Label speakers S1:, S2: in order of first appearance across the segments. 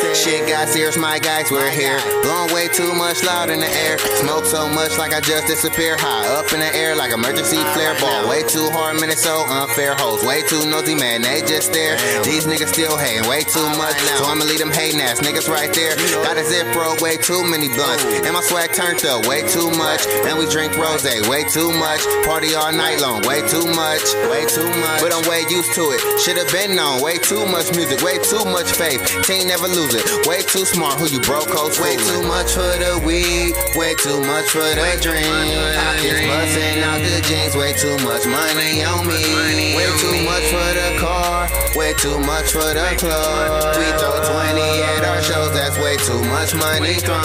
S1: Shit got serious, my guys, we're here. Blowing way too much loud in the air. Smoke so much like I just disappear. High up in the air like emergency flare ball. Way too hard, man, it's so unfair. Hoes way too nosy, man, they just stare. These niggas still hating way too much, so I'ma leave them hating ass niggas right there. Got a zip bro, way too many blunts, and my swag turned up way too much. And we drink rose, way too much. Party all night long, way too much, way too much. But I'm way used to it. Should've been known, way too much music, way too much faith. Team never lose it. Way too smart, who you broke, coach? Way too much for the weed, way too much for the dream. Pockets busting out the jeans, way too much money on me. Way too much for the car, way too much for the club. We throw 20 at our shows, that's way too much money thrown.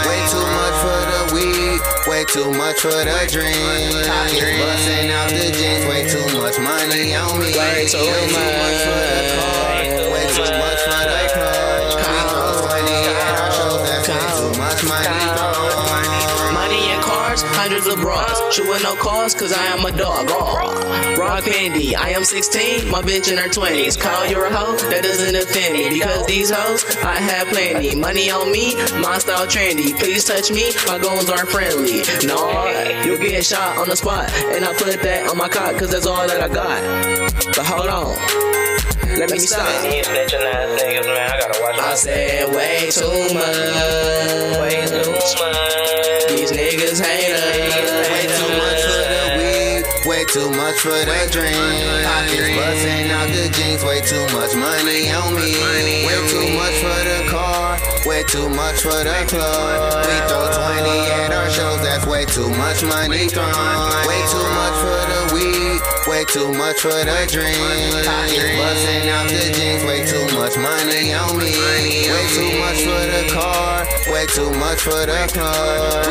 S1: Way too much for the weed, way too much for the dream. Pockets busting out the jeans, way too much money on me. Way too much for the car, way too much for the club. We throw 20 at our shows, that's way too much money thrown.
S2: Money and cars, hundreds of bras. Chewing no cars, cause I am a dog. Raw candy, I am 16, my bitch in her 20s. Call you a hoe, that doesn't offend me. Because these hoes, I have plenty. Money on me, my style trendy. Please touch me, my goals aren't friendly. No, you'll get shot on the spot. And I put that on my cock, cause that's all that I got. But hold on, let me stop.
S3: These snitching ass niggas, man, I gotta watch
S2: I said way too much.
S3: way too much.
S2: These niggas hate us.
S1: Way too much for the weed, way too much for the dream. Pockets busting out the jeans, way too much money on me. Way too much for the car, way too much for the club. We throw 20 at our shows, that's way too much money thrown. Way too much for the weed, way too much for the dream. Pockets busting out the jeans, way too much money on me. Way too much for the car, way too much for the club.